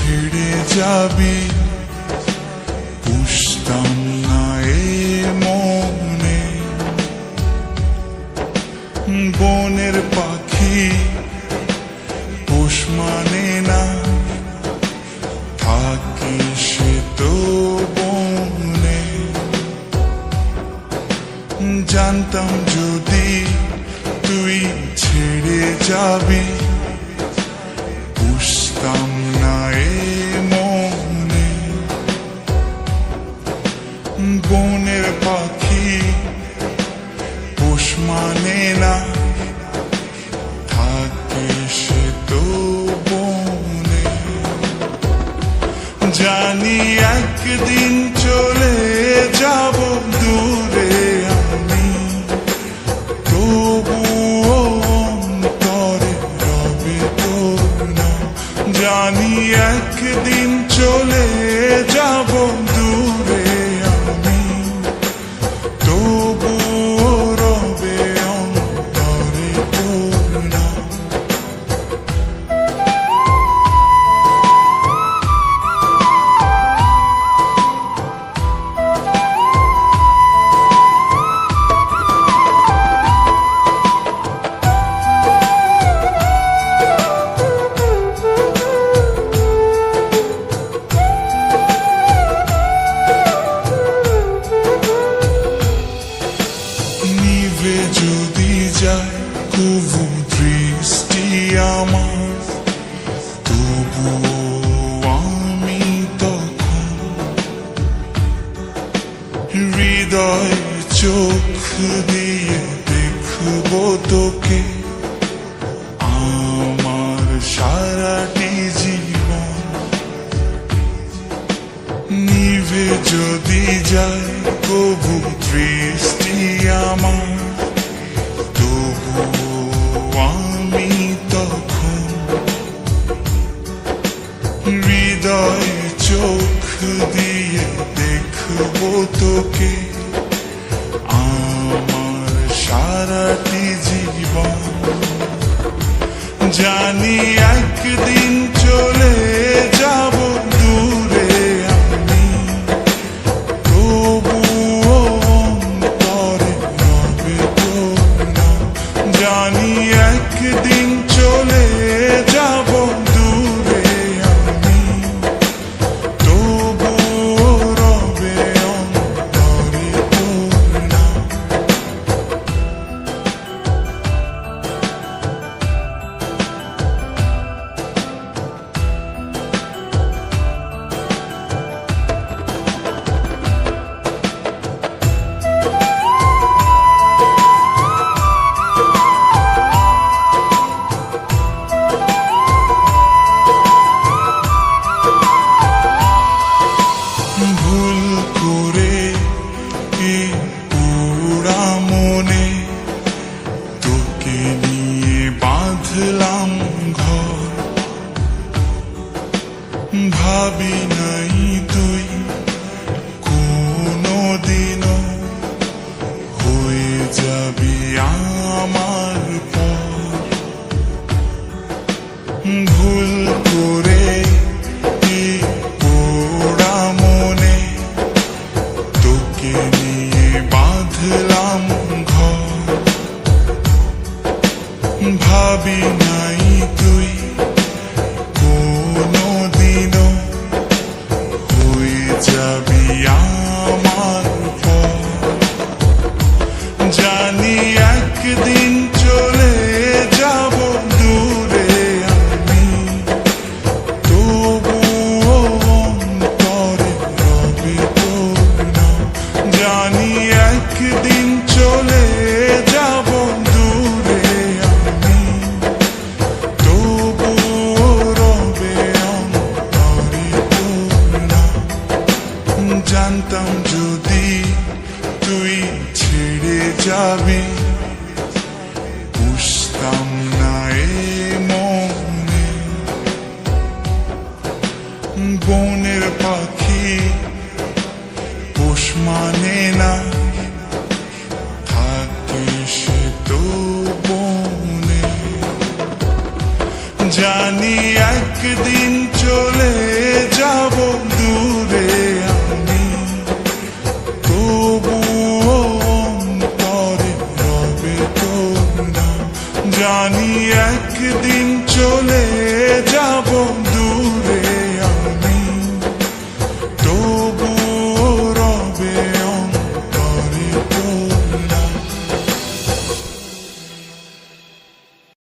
ছেড়ে যাবি বুঝতাম না এ মনে। বনের পাখি পোষ মানে না, থাকি সে তো বনে। জানতাম যদি তুই ছেড়ে যাবি বুঝতাম না এ মনে। বনের পাখি পোষ মানে না, থাকে সে তো বনে। জানি একদিন চলে যাব দূরে আমি, তবুও অন্তরে রবে তোর নাম। জানি একদিন চলে যাব দূরে আমি, তবুও রবে অন্তরে তোর নাম। নিভে যদি যায় কবু দৃষ্টি আমার, তবুও আমি তখন হৃদয় চোখ দিয়ে দেখব তোকে আমার সারাটি জীবন। নিভে যদি যায় কবু দৃষ্টি আমার, তবুও আমি তখন হৃদয় চোখ দিয়ে দেখব তোকে আমার সারাটি জীবন। জানি একদিন চলে যাব দূরে আমি, তবুও অন্তরে রবে তোর নাম। জানি একদিন চলে যাব দূরে আমি, তবুও রবে অন্তরে তোর নাম। ভুল করে এই পুরা মনে তোকে নিয়ে বাঁধলাম ঘর। ভাবি নাই তুই কোনোদিনও হয়ে যাবি আমার পর। ভুল করে এই পোড়া মনে তোকে নিয়ে বাঁধলাম ঘর। ভাবি নাই তুই কোনোদিনও হয়ে যাবি আমার পর। জানি একদিন চলে যাব দূরে আমি, তবুও অন্তরে রবে তোর নাম। জানি একদিন চলে যাব দূরে আমি, তবুও রবে অন্তরে তোর নাম। জানতাম যদি তুই ছেড়ে যাবি বুঝতাম না এ মনে। বনের পাখি পোষ মানে না, থাকে সে তো বনে। জানি একদিন চলে যাব দূরে আমি, তবুও অন্তরে রবে তোর নাম। জানি একদিন চলে